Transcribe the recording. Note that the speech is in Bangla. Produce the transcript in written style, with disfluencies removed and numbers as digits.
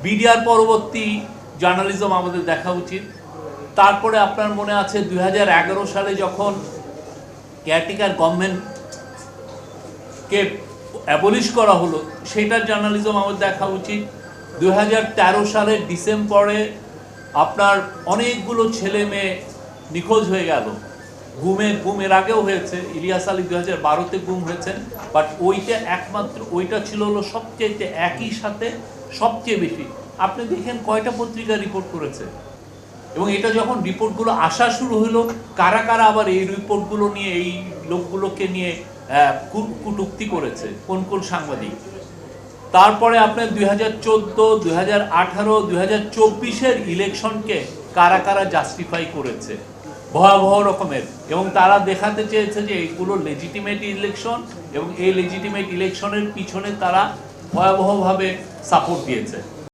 বিডিআর পরবর্তী জার্নালিজম আমাদের দেখা উচিত। তারপরে আপনার মনে আছে 2011 সালে যখন কেয়ারটেকার গভর্নমেন্টকে অ্যাবলিশ করা হলো, সেটার জার্নালিজম আমাদের দেখা উচিত। 2013 সালের ডিসেম্বরে আপনার অনেকগুলো ছেলে মেয়ে নিখোঁজ হয়ে গেল। গুমের আগেও হয়েছে, ইলিয়াস আলী 2012-তে গুম হয়েছেন, বাট ওইটা ছিল হলো সবচেয়ে একই সাথে সবচেয়ে বেশি। আপনি দেখেন কয়টা পত্রিকা রিপোর্ট করেছে, এবং এটা যখন রিপোর্টগুলো আসা শুরু হলো, কারা কারা আবার এই রিপোর্টগুলো নিয়ে, এই লোকগুলোকে নিয়ে কটূক্তি করেছে, কোন কোন সাংবাদিক। তারপরে আপনার 2014, 2018, 2024-এর ইলেকশনকে কারা কারা জাস্টিফাই করেছে ভয়াবহ রকমের, এবং তারা দেখাতে চেয়েছে যে এইগুলো লেজিটিমেট ইলেকশন, এবং এই লেজিটিমেট ইলেকশনের পিছনে তারা ভয়াবহভাবে সাপোর্ট দিয়েছে।